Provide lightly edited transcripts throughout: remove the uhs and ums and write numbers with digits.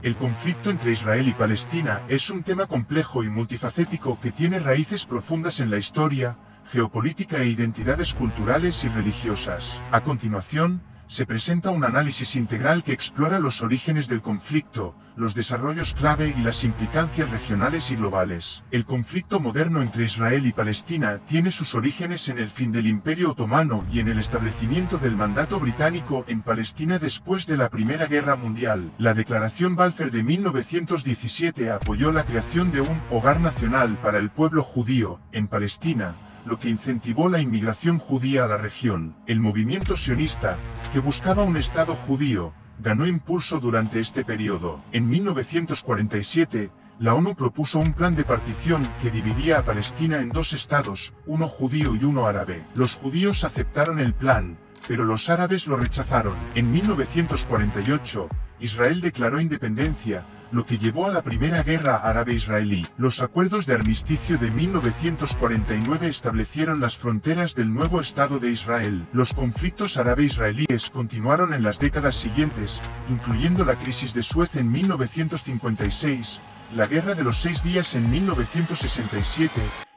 El conflicto entre Israel y Palestina es un tema complejo y multifacético que tiene raíces profundas en la historia, geopolítica e identidades culturales y religiosas. A continuación, se presenta un análisis integral que explora los orígenes del conflicto, los desarrollos clave y las implicancias regionales y globales. El conflicto moderno entre Israel y Palestina tiene sus orígenes en el fin del Imperio Otomano y en el establecimiento del mandato británico en Palestina después de la Primera Guerra Mundial. La Declaración Balfour de 1917 apoyó la creación de un hogar nacional para el pueblo judío en Palestina, lo que incentivó la inmigración judía a la región. El movimiento sionista, que buscaba un Estado judío, ganó impulso durante este periodo. En 1947, la ONU propuso un plan de partición que dividía a Palestina en dos estados, uno judío y uno árabe. Los judíos aceptaron el plan, pero los árabes lo rechazaron. En 1948, Israel declaró independencia, lo que llevó a la Primera Guerra Árabe-Israelí. Los acuerdos de armisticio de 1949 establecieron las fronteras del nuevo Estado de Israel. Los conflictos árabe-israelíes continuaron en las décadas siguientes, incluyendo la crisis de Suez en 1956, la Guerra de los 6 Días en 1967,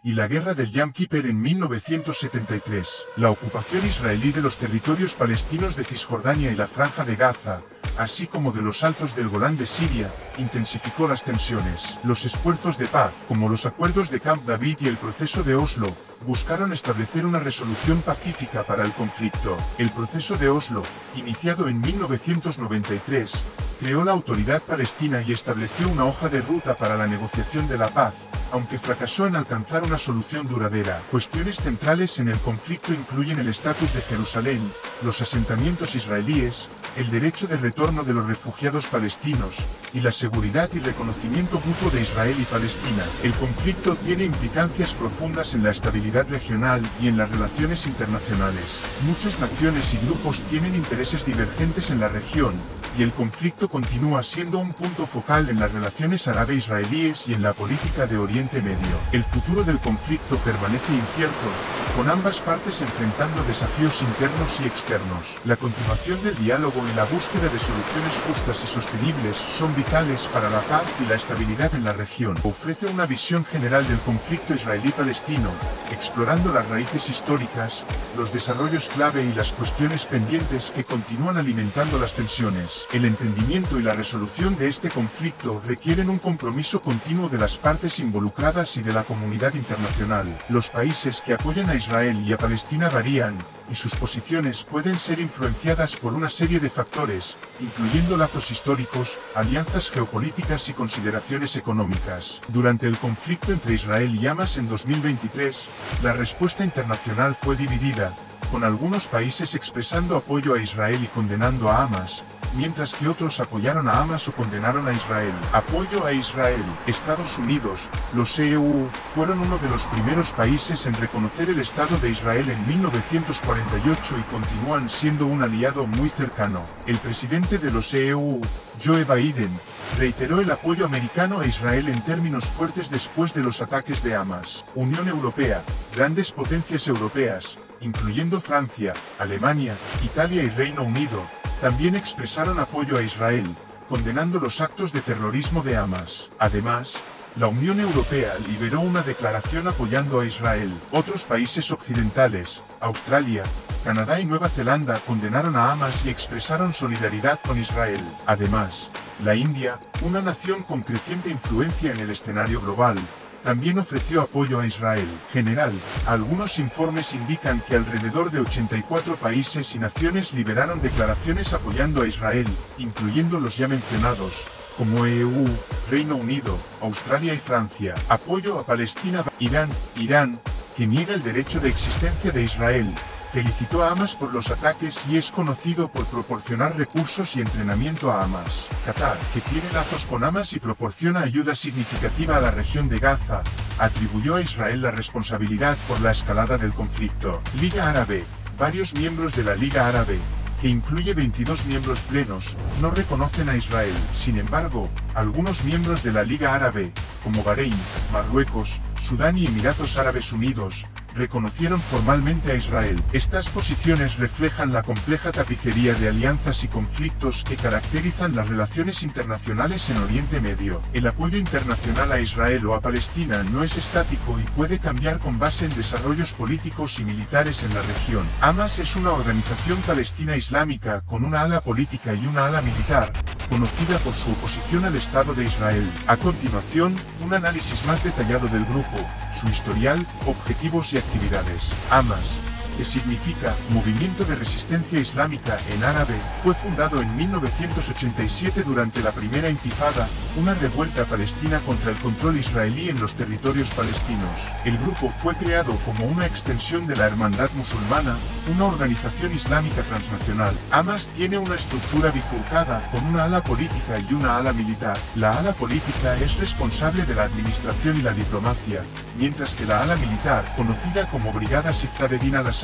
y la Guerra del Yom Kippur en 1973. La ocupación israelí de los territorios palestinos de Cisjordania y la Franja de Gaza, así como de los altos del Golán de Siria, intensificó las tensiones. Los esfuerzos de paz, como los acuerdos de Camp David y el proceso de Oslo, buscaron establecer una resolución pacífica para el conflicto. El proceso de Oslo, iniciado en 1993, creó la Autoridad Palestina y estableció una hoja de ruta para la negociación de la paz, aunque fracasó en alcanzar una solución duradera. Cuestiones centrales en el conflicto incluyen el estatus de Jerusalén, los asentamientos israelíes, el derecho de retorno de los refugiados palestinos, y la seguridad y reconocimiento mutuo de Israel y Palestina. El conflicto tiene implicancias profundas en la estabilidad regional y en las relaciones internacionales. Muchas naciones y grupos tienen intereses divergentes en la región, y el conflicto continúa siendo un punto focal en las relaciones árabe-israelíes y en la política de Oriente Medio. El futuro del conflicto permanece incierto, con ambas partes enfrentando desafíos internos y externos. La continuación del diálogo y la búsqueda de soluciones justas y sostenibles son vitales para la paz y la estabilidad en la región. Ofrece una visión general del conflicto israelí-palestino, explorando las raíces históricas, los desarrollos clave y las cuestiones pendientes que continúan alimentando las tensiones. El entendimiento y la resolución de este conflicto requieren un compromiso continuo de las partes involucradas y de la comunidad internacional. Los países que apoyan a Israel y a Palestina varían, y sus posiciones pueden ser influenciadas por una serie de factores, incluyendo lazos históricos, alianzas geopolíticas y consideraciones económicas. Durante el conflicto entre Israel y Hamas en 2023, la respuesta internacional fue dividida, con algunos países expresando apoyo a Israel y condenando a Hamas, mientras que otros apoyaron a Hamas o condenaron a Israel. Apoyo a Israel. Estados Unidos, los EU, fueron uno de los primeros países en reconocer el Estado de Israel en 1948 y continúan siendo un aliado muy cercano. El presidente de los EU, Joe Biden, reiteró el apoyo americano a Israel en términos fuertes después de los ataques de Hamas. Unión Europea, grandes potencias europeas, incluyendo Francia, Alemania, Italia y Reino Unido, también expresaron apoyo a Israel, condenando los actos de terrorismo de Hamas. Además, la Unión Europea liberó una declaración apoyando a Israel. Otros países occidentales, Australia, Canadá y Nueva Zelanda condenaron a Hamas y expresaron solidaridad con Israel. Además, la India, una nación con creciente influencia en el escenario global, también ofreció apoyo a Israel. General, algunos informes indican que alrededor de 84 países y naciones liberaron declaraciones apoyando a Israel, incluyendo los ya mencionados, como EU, Reino Unido, Australia y Francia. Apoyo a Palestina. Irán, que niega el derecho de existencia de Israel, felicitó a Hamas por los ataques y es conocido por proporcionar recursos y entrenamiento a Hamas. Qatar, que tiene lazos con Hamas y proporciona ayuda significativa a la región de Gaza, atribuyó a Israel la responsabilidad por la escalada del conflicto. Liga Árabe. Varios miembros de la Liga Árabe, que incluye 22 miembros plenos, no reconocen a Israel. Sin embargo, algunos miembros de la Liga Árabe, como Bahrein, Marruecos, Sudán y Emiratos Árabes Unidos, reconocieron formalmente a Israel. Estas posiciones reflejan la compleja tapicería de alianzas y conflictos que caracterizan las relaciones internacionales en Oriente Medio. El apoyo internacional a Israel o a Palestina no es estático y puede cambiar con base en desarrollos políticos y militares en la región. Hamas es una organización palestina islámica con una ala política y una ala militar, conocida por su oposición al Estado de Israel. A continuación, un análisis más detallado del grupo, su historial, objetivos y actividades. Hamas, que significa Movimiento de Resistencia Islámica en árabe, fue fundado en 1987 durante la primera Intifada, una revuelta palestina contra el control israelí en los territorios palestinos. El grupo fue creado como una extensión de la Hermandad Musulmana, una organización islámica transnacional. Hamas tiene una estructura bifurcada con una ala política y una ala militar. La ala política es responsable de la administración y la diplomacia, mientras que la ala militar, conocida como Brigada Sitzadedin al-Assam,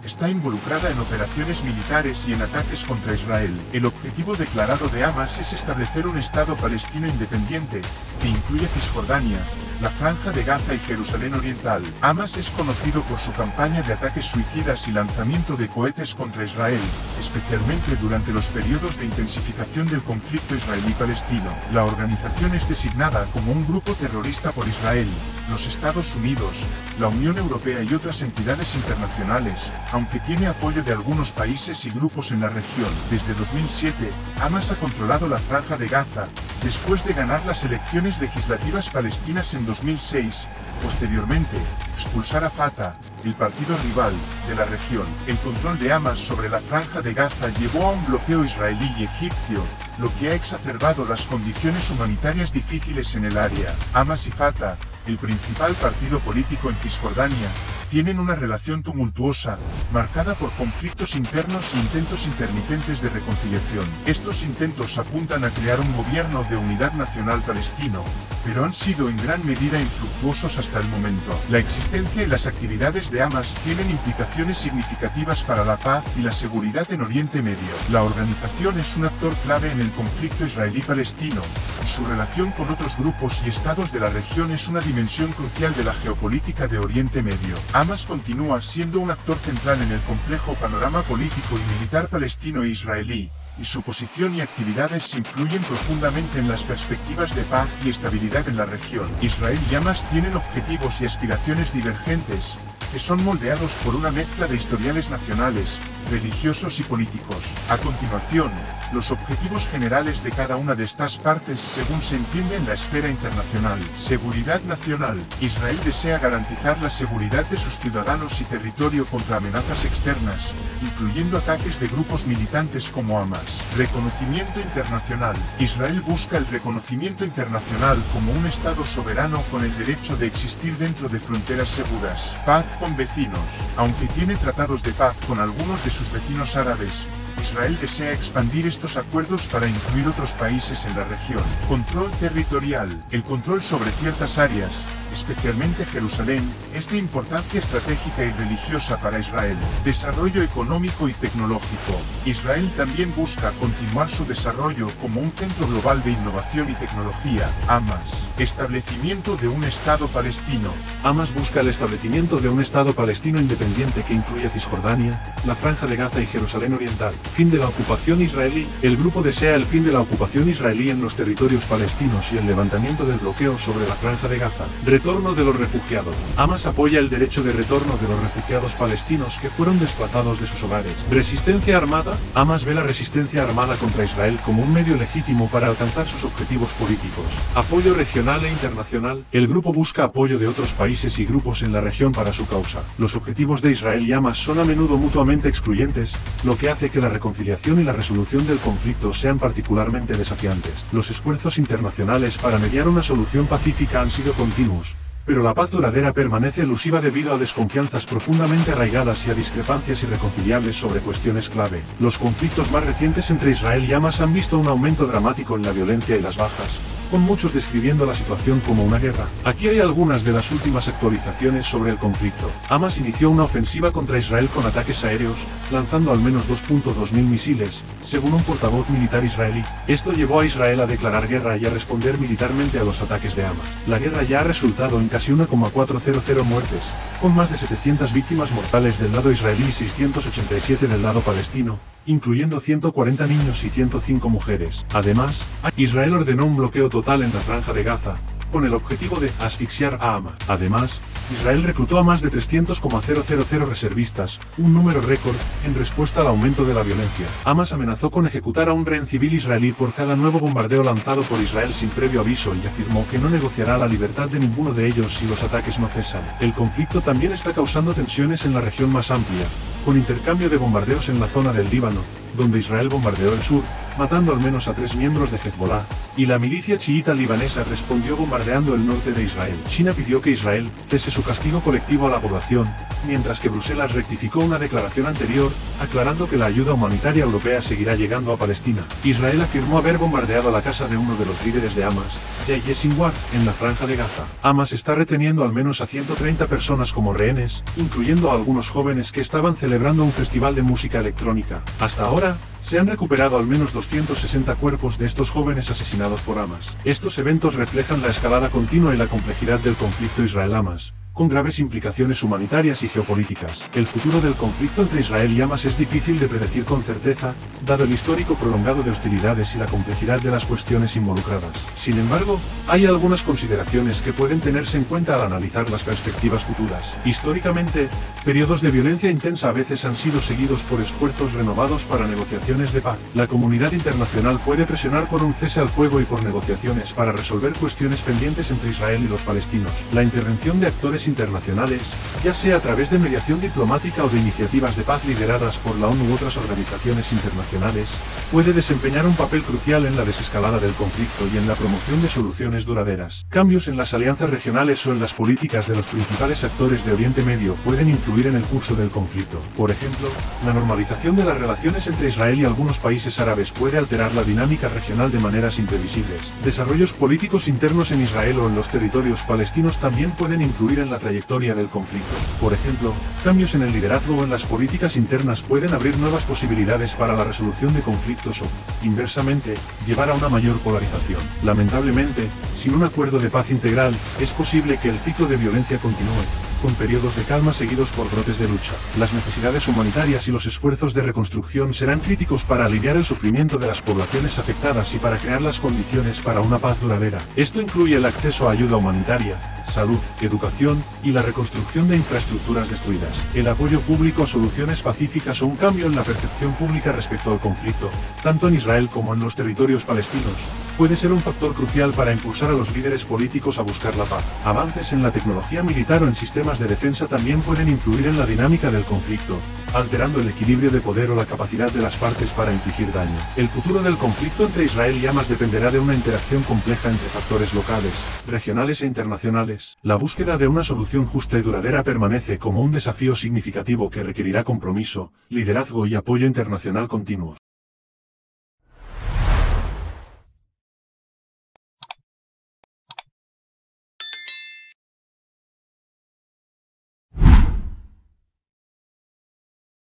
está involucrada en operaciones militares y en ataques contra Israel. El objetivo declarado de Hamas es establecer un Estado palestino independiente, que incluye Cisjordania, la Franja de Gaza y Jerusalén Oriental. Hamas es conocido por su campaña de ataques suicidas y lanzamiento de cohetes contra Israel, especialmente durante los periodos de intensificación del conflicto israelí-palestino. La organización es designada como un grupo terrorista por Israel, los Estados Unidos, la Unión Europea y otras entidades internacionales, aunque tiene apoyo de algunos países y grupos en la región. Desde 2007, Hamas ha controlado la Franja de Gaza, después de ganar las elecciones legislativas palestinas en 2006, posteriormente, expulsar a Fatah, el partido rival, de la región. El control de Hamas sobre la Franja de Gaza llevó a un bloqueo israelí y egipcio, lo que ha exacerbado las condiciones humanitarias difíciles en el área. Hamas y Fatah, el principal partido político en Cisjordania, tienen una relación tumultuosa, marcada por conflictos internos e intentos intermitentes de reconciliación. Estos intentos apuntan a crear un gobierno de unidad nacional palestino, pero han sido en gran medida infructuosos hasta el momento. La existencia y las actividades de Hamas tienen implicaciones significativas para la paz y la seguridad en Oriente Medio. La organización es un actor clave en el conflicto israelí-palestino, y su relación con otros grupos y estados de la región es una dimensión crucial de la geopolítica de Oriente Medio. Hamas continúa siendo un actor central en el complejo panorama político y militar palestino e israelí, y su posición y actividades influyen profundamente en las perspectivas de paz y estabilidad en la región. Israel y Hamas tienen objetivos y aspiraciones divergentes, que son moldeados por una mezcla de historiales nacionales, religiosos y políticos. A continuación, los objetivos generales de cada una de estas partes según se entiende en la esfera internacional. Seguridad nacional. Israel desea garantizar la seguridad de sus ciudadanos y territorio contra amenazas externas, incluyendo ataques de grupos militantes como Hamas. Reconocimiento internacional. Israel busca el reconocimiento internacional como un Estado soberano con el derecho de existir dentro de fronteras seguras. Paz con vecinos. Aunque tiene tratados de paz con algunos de sus vecinos árabes, Israel desea expandir estos acuerdos para incluir otros países en la región. Control territorial. El control sobre ciertas áreas, especialmente Jerusalén, es de importancia estratégica y religiosa para Israel. Desarrollo económico y tecnológico. Israel también busca continuar su desarrollo como un centro global de innovación y tecnología. Hamas. Establecimiento de un Estado palestino. Hamas busca el establecimiento de un Estado palestino independiente que incluya Cisjordania, la Franja de Gaza y Jerusalén Oriental. Fin de la ocupación israelí. El grupo desea el fin de la ocupación israelí en los territorios palestinos y el levantamiento del bloqueo sobre la Franja de Gaza. Retorno de los refugiados. Hamas apoya el derecho de retorno de los refugiados palestinos que fueron desplazados de sus hogares. Resistencia armada. Hamas ve la resistencia armada contra Israel como un medio legítimo para alcanzar sus objetivos políticos. Apoyo regional e internacional. El grupo busca apoyo de otros países y grupos en la región para su causa. Los objetivos de Israel y Hamas son a menudo mutuamente excluyentes, lo que hace que la reconciliación y la resolución del conflicto sean particularmente desafiantes. Los esfuerzos internacionales para mediar una solución pacífica han sido continuos, pero la paz duradera permanece elusiva debido a desconfianzas profundamente arraigadas y a discrepancias irreconciliables sobre cuestiones clave. Los conflictos más recientes entre Israel y Hamas han visto un aumento dramático en la violencia y las bajas, con muchos describiendo la situación como una guerra. Aquí hay algunas de las últimas actualizaciones sobre el conflicto. Hamas inició una ofensiva contra Israel con ataques aéreos, lanzando al menos 2.2 mil misiles, según un portavoz militar israelí. Esto llevó a Israel a declarar guerra y a responder militarmente a los ataques de Hamas. La guerra ya ha resultado en casi 1,400 muertes, con más de 700 víctimas mortales del lado israelí y 687 del lado palestino, incluyendo 140 niños y 105 mujeres. Además, Israel ordenó un bloqueo total en la Franja de Gaza, con el objetivo de asfixiar a Hamas. Además, Israel reclutó a más de 300,000 reservistas, un número récord, en respuesta al aumento de la violencia. Hamas amenazó con ejecutar a un rehén civil israelí por cada nuevo bombardeo lanzado por Israel sin previo aviso y afirmó que no negociará la libertad de ninguno de ellos si los ataques no cesan. El conflicto también está causando tensiones en la región más amplia, con intercambio de bombardeos en la zona del Líbano, donde Israel bombardeó el sur, matando al menos a 3 miembros de Hezbollah, y la milicia chiita libanesa respondió bombardeando el norte de Israel. China pidió que Israel cese su castigo colectivo a la población, mientras que Bruselas rectificó una declaración anterior, aclarando que la ayuda humanitaria europea seguirá llegando a Palestina. Israel afirmó haber bombardeado la casa de uno de los líderes de Hamas, Yahya Sinwar, en la Franja de Gaza. Hamas está reteniendo al menos a 130 personas como rehenes, incluyendo a algunos jóvenes que estaban celebrando un festival de música electrónica. Hasta ahora, se han recuperado al menos 260 cuerpos de estos jóvenes asesinados por Hamas. Estos eventos reflejan la escalada continua y la complejidad del conflicto Israel-Hamas, con graves implicaciones humanitarias y geopolíticas. El futuro del conflicto entre Israel y Hamas es difícil de predecir con certeza, dado el histórico prolongado de hostilidades y la complejidad de las cuestiones involucradas. Sin embargo, hay algunas consideraciones que pueden tenerse en cuenta al analizar las perspectivas futuras. Históricamente, periodos de violencia intensa a veces han sido seguidos por esfuerzos renovados para negociaciones de paz. La comunidad internacional puede presionar por un cese al fuego y por negociaciones para resolver cuestiones pendientes entre Israel y los palestinos. La intervención de actores internacionales, ya sea a través de mediación diplomática o de iniciativas de paz lideradas por la ONU u otras organizaciones internacionales, puede desempeñar un papel crucial en la desescalada del conflicto y en la promoción de soluciones duraderas. Cambios en las alianzas regionales o en las políticas de los principales actores de Oriente Medio pueden influir en el curso del conflicto. Por ejemplo, la normalización de las relaciones entre Israel y algunos países árabes puede alterar la dinámica regional de maneras imprevisibles. Desarrollos políticos internos en Israel o en los territorios palestinos también pueden influir en la trayectoria del conflicto. Por ejemplo, cambios en el liderazgo o en las políticas internas pueden abrir nuevas posibilidades para la resolución de conflictos o, inversamente, llevar a una mayor polarización. Lamentablemente, sin un acuerdo de paz integral, es posible que el ciclo de violencia continúe, con periodos de calma seguidos por brotes de lucha. Las necesidades humanitarias y los esfuerzos de reconstrucción serán críticos para aliviar el sufrimiento de las poblaciones afectadas y para crear las condiciones para una paz duradera. Esto incluye el acceso a ayuda humanitaria, salud, educación y la reconstrucción de infraestructuras destruidas. El apoyo público a soluciones pacíficas o un cambio en la percepción pública respecto al conflicto, tanto en Israel como en los territorios palestinos, puede ser un factor crucial para impulsar a los líderes políticos a buscar la paz. Avances en la tecnología militar o en sistemas de defensa también pueden influir en la dinámica del conflicto, alterando el equilibrio de poder o la capacidad de las partes para infligir daño. El futuro del conflicto entre Israel y Hamas dependerá de una interacción compleja entre factores locales, regionales e internacionales. La búsqueda de una solución justa y duradera permanece como un desafío significativo que requerirá compromiso, liderazgo y apoyo internacional continuos.